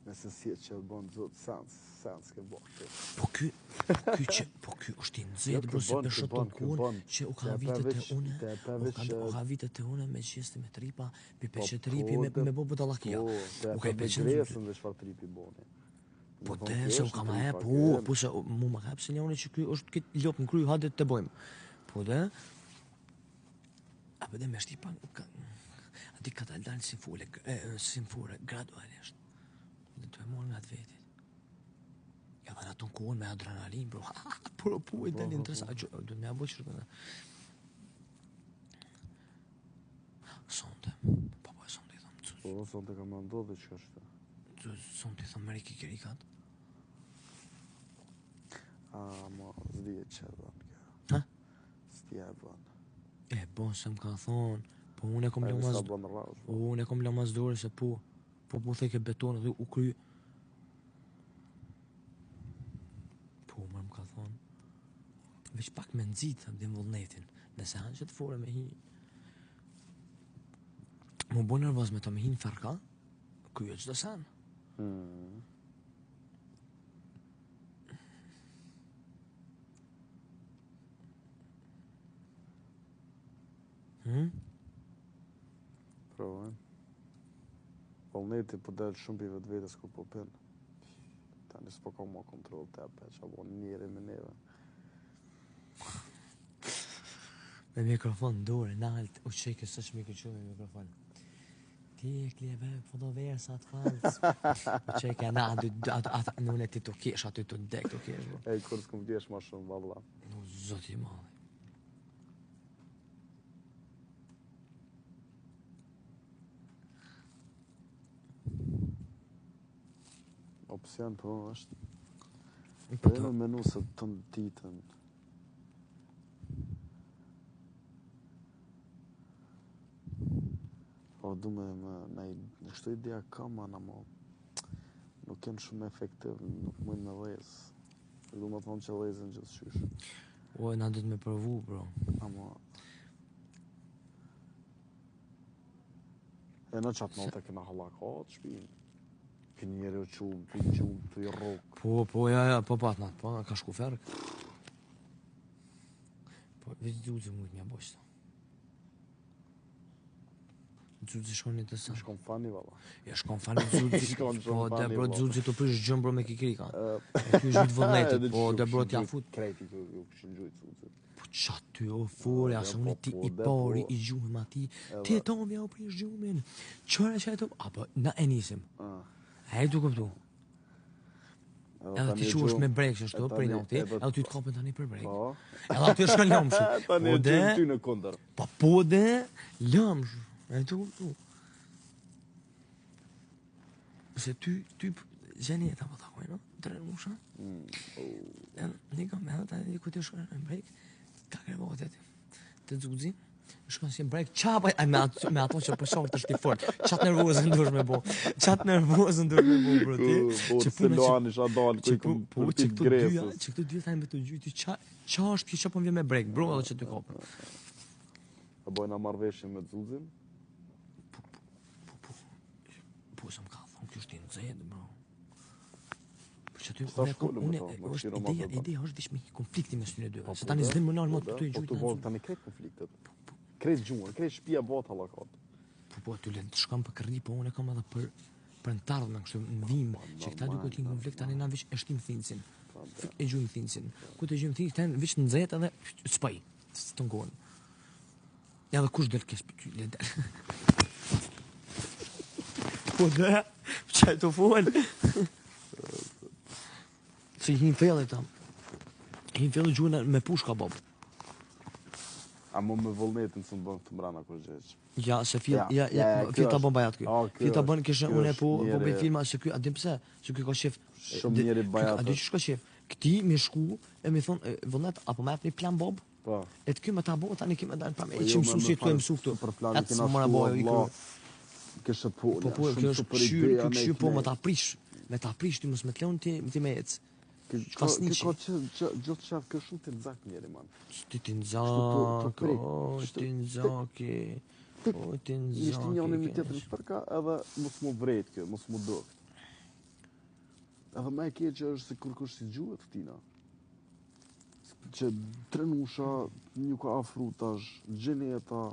Nëse si që e bon zot sens ke bon. Po ky është i nxehtë bro se për shot tonkun që u ka vitet e une me qesti me tripa, pi peqe tripi me bo budalakia. U ka gresën dhe çfarë tripi boni. Po te se u ka ma e, po se mu ma ka pëse njone që ky është këtë lop në kry hadet të bojmë. Po dhe, a bëde me shtipa, ati ka të dalë simfure gradualisht. Dhe të e morë nga të vetit. Ja dhe në aton kohën me adrenalin, bro, po e dalë interesant, du me abo që shkënë. Sonte, po e sonte i thamë. Po, sonte ka më ndodhe që është. Sonte i thamë meri kikerikat. Ma zdi e që e dhanë kjo. Ha? Zdi e dhanë. E, bon, se më ka thonë, po unë e kom lamaz dore se po thej ke betonë dhe u kry. Po, më ka thonë, veç pak me nëzitë dhe më vullnetin, nëse hanë që të fore me hi. Më bo nervoz me të me hi në farka, kjo e qdo sanë. Provojnë. Vullneti po delë shumë për vetë vetës ku po pinë. Tani s'po ka ma kontrol të ape, që abo njëri me neve. Me mikrofon dore, nalt, u qeke së që që me mikrofon. Ti e kleve, po do versa të falës. U qeke, na, nune ti të kesh, aty të dek të kesh. Ej, kur s'kom vjesh ma shumë, valla. O, zoti madhe. Opsion, po, është. Po e me menu se të në ditën. Po, du me në kështu ideja kam, ana, mo, nuk jenë shumë efektiv, nuk mujnë me lezë. Du me thonë që lezën gjithë qysh. O, na du të me provu, bro. Ama... E në qatë note këna halakat, shpinë. Kënë njeri o qumë, për gjumë, të i rokë. Po, ja, po patnat, po, ka shku ferk. Po, veç Dzuzi mujtë mja bojshta. Dzuzi shkoni të sa. Shkon fani, valla. Ja, shkon fani Dzuzi. Po, dhe bro, Dzuzi të prish gjëmë, bro, me kikrika. E kjo zhjit vëlletit, po, dhe bro, t'ja fut. Krejti ju këshin gjujtë Dzuzi. Po, qatë ty, o, fore, asë unë ti i pari, i gjuhëm ati. Ti e tomë, ja, u prish gjuhëmin. Qëra që e tomë? Apo, na e nisim. E du këptu. Edhe ti që është me brek që është prej noti, edhe ty të kapën tani për brek. Edhe aty është ka lëmshë. Tani e ty ty në kondër. Po dhe lëmshë. E du këptu. Se ty gjeni e ta po takoj, no? Trenë musha. Një kam edhe tani një këtë është në brek, ka krevohet e ti. Të Dzuzi. Shkon si brek, qapaj, me ato që përshok të shti fort, qatë nervozën dush me bo, bro, ti. Po, se loani isha dalë, ku i kom përtit gresës. Që këtu dy thajnë me të gjyti, qa është kjo që po vje me brek, bro, edhe që të kopë. A bojna marveshje me Dzuzin? Po, se më ka thonë, kjo është i nëzjedë, bro. Që ty, ideja është dish me konflikti me së një dyve, se tani zdim më nalë më të këtu i gjujtë. Po, të volë, tani krejt konfliktet. Krejt gjungën, krejt shpia bota halakat. Po, ty le të shkam për kërri, po unë e kam edhe për në tardhë në kështu në vim, që këta dy këtë konflikt, tani na vish e shtim thinësin. E gjujmë thinësin. Ku të gjujmë thinësin, tani vish në zetë edhe s'paj, të ngonë. Ja dhe kush del kes për ty, le del. Po dhe, qaj të folë. Se i hinë fejle tam. I hinë fejle gjuhën me pushka, bob. A mu me vullnetin së më bënë të mrana kur gjeq. Ja, se fil ta bën bajat kjo. Fil ta bën kishë unë po bëj filma se ky, a dim pse, se ky ka shef. Shumë njeri bajat. A di ç'ka shef? Këti më shku e më thon vullnet apo më japni plan bob? Po. E të ky më ta bë tani ky më dal pa më. Çim mësu si tu mësu këtu. Për planin që na shkuan. Kishë po. Po, kjo është këshyr po më ta prish. Me ta prish ti mos më të lën ti më ec. Ka gjithë qafë kjo shumë të nëzak njeri, man. Ti nëzak, ti nëzaki. Ishtë njënë një tjetër në shpërka edhe mos mu vrejt kjo, mos mu dëkt. Edhe më e keqe është se kur kush si gjuhet këtina. Që trenusha, një ka frutash, gjeneta,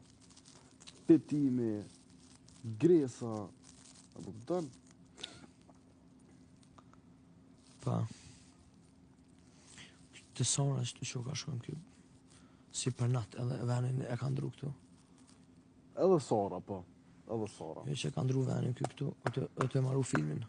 petimi, gresa, a po kupton? Pa. Të sora që ka shkojnë kjo. Si për natë, edhe venin e ka ndru këtu. Edhe Sara, po. Edhe Sara. Jo që ka ndru venin kjo këtu, o të maru filmin.